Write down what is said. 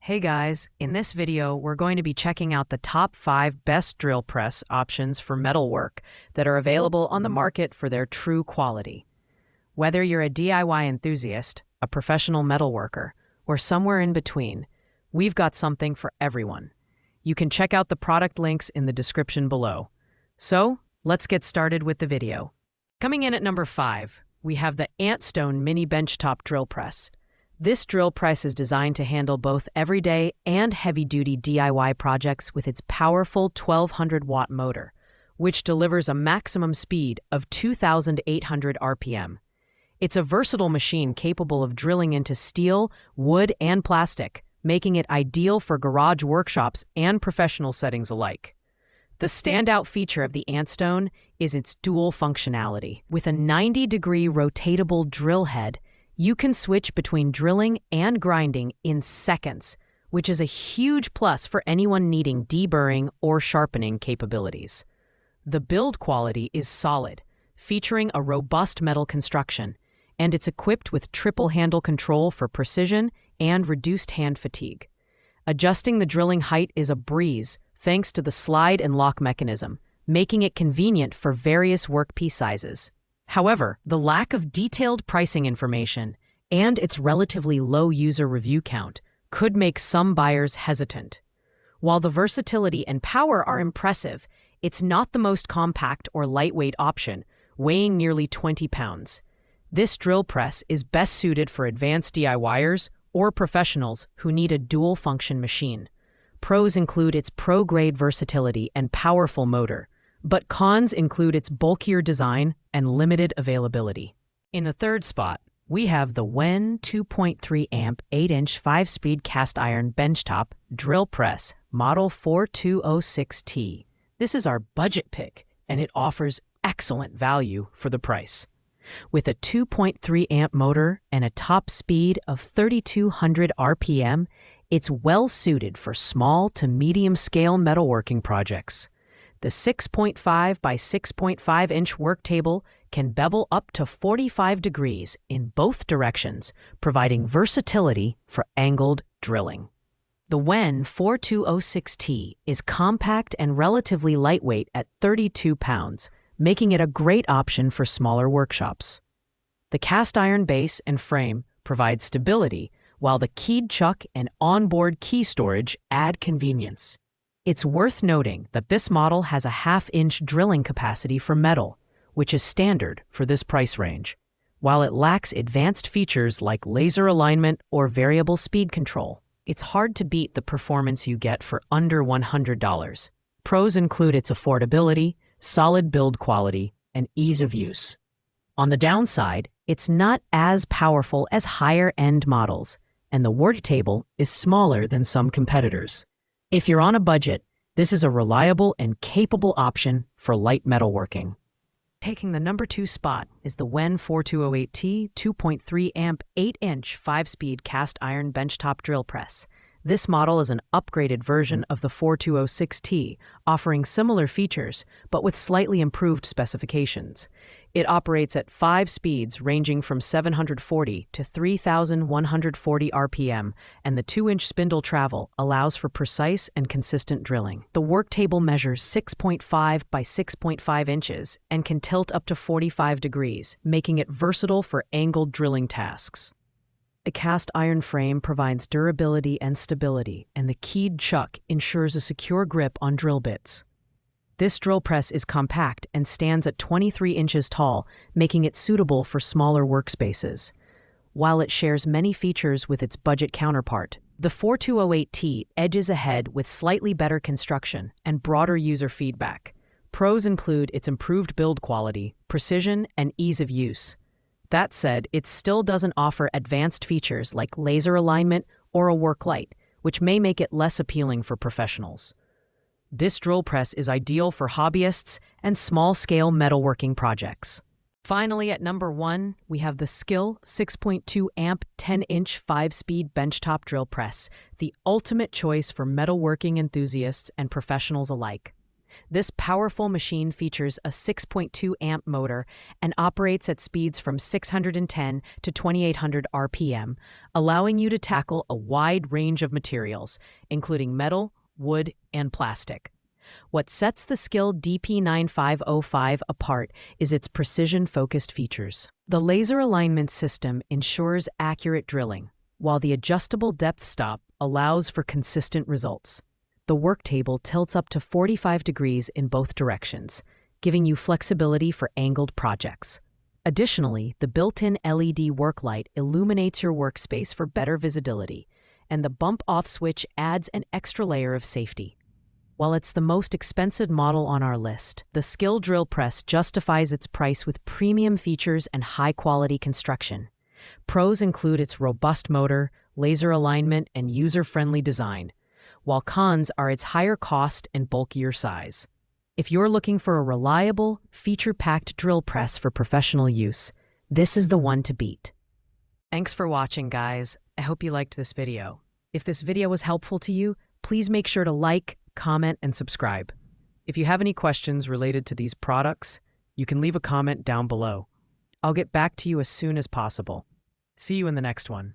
Hey guys, in this video, we're going to be checking out the top 5 best drill press options for metalwork that are available on the market for their true quality. Whether you're a DIY enthusiast, a professional metalworker, or somewhere in between, we've got something for everyone. You can check out the product links in the description below. So, let's get started with the video. Coming in at number 5, we have the Antstone Mini Benchtop Drill Press. This drill press is designed to handle both everyday and heavy-duty DIY projects with its powerful 1200-watt motor, which delivers a maximum speed of 2,800 RPM. It's a versatile machine capable of drilling into steel, wood, and plastic, making it ideal for garage workshops and professional settings alike. The standout feature of the Antstone is its dual functionality. With a 90-degree rotatable drill head, you can switch between drilling and grinding in seconds, which is a huge plus for anyone needing deburring or sharpening capabilities. The build quality is solid, featuring a robust metal construction, and it's equipped with triple handle control for precision and reduced hand fatigue. Adjusting the drilling height is a breeze thanks to the slide and lock mechanism, making it convenient for various workpiece sizes. However, the lack of detailed pricing information and its relatively low user review count could make some buyers hesitant. While the versatility and power are impressive, it's not the most compact or lightweight option, weighing nearly 20 pounds. This drill press is best suited for advanced DIYers or professionals who need a dual-function machine. Pros include its pro-grade versatility and powerful motor, but cons include its bulkier design and limited availability. In the third spot, we have the WEN 2.3 amp 8-inch 5-speed cast iron benchtop drill press model 4206T. This is our budget pick, and it offers excellent value for the price. With a 2.3 amp motor and a top speed of 3,200 RPM, it's well suited for small to medium scale metalworking projects. The 6.5 by 6.5 inch work table can bevel up to 45 degrees in both directions, providing versatility for angled drilling. The WEN 4206T is compact and relatively lightweight at 32 pounds, making it a great option for smaller workshops. The cast iron base and frame provide stability, while the keyed chuck and onboard key storage add convenience. It's worth noting that this model has a half-inch drilling capacity for metal, which is standard for this price range, while it lacks advanced features like laser alignment or variable speed control. It's hard to beat the performance you get for under $100. Pros include its affordability, solid build quality, and ease of use. On the downside, it's not as powerful as higher-end models, and the work table is smaller than some competitors. If you're on a budget, this is a reliable and capable option for light metalworking. Taking the number 2 spot is the WEN 4208T 2.3 amp 8-inch 5-speed cast iron benchtop drill press. This model is an upgraded version of the 4206T, offering similar features, but with slightly improved specifications. It operates at 5 speeds ranging from 740 to 3,140 RPM, and the 2-inch spindle travel allows for precise and consistent drilling. The work table measures 6.5 by 6.5 inches and can tilt up to 45 degrees, making it versatile for angled drilling tasks. The cast iron frame provides durability and stability, and the keyed chuck ensures a secure grip on drill bits. This drill press is compact and stands at 23 inches tall, making it suitable for smaller workspaces. While it shares many features with its budget counterpart, the 4208T edges ahead with slightly better construction and broader user feedback. Pros include its improved build quality, precision, and ease of use. That said, it still doesn't offer advanced features like laser alignment or a work light, which may make it less appealing for professionals. This drill press is ideal for hobbyists and small-scale metalworking projects. Finally, at number 1, we have the Skill 6.2 amp 10-inch 5-speed benchtop drill press, the ultimate choice for metalworking enthusiasts and professionals alike. This powerful machine features a 6.2 amp motor and operates at speeds from 610 to 2800 RPM, allowing you to tackle a wide range of materials, including metal, wood, and plastic. What sets the Skill DP9505 apart is its precision-focused features. The laser alignment system ensures accurate drilling, while the adjustable depth stop allows for consistent results. The work table tilts up to 45 degrees in both directions, giving you flexibility for angled projects. Additionally, the built-in LED work light illuminates your workspace for better visibility, and the bump-off switch adds an extra layer of safety. While it's the most expensive model on our list, the Skill drill press justifies its price with premium features and high-quality construction. Pros include its robust motor, laser alignment, and user-friendly design, while cons are its higher cost and bulkier size. If you're looking for a reliable, feature-packed drill press for professional use, this is the one to beat. Thanks for watching, guys. I hope you liked this video. If this video was helpful to you, please make sure to like, comment, and subscribe. If you have any questions related to these products, you can leave a comment down below. I'll get back to you as soon as possible. See you in the next one.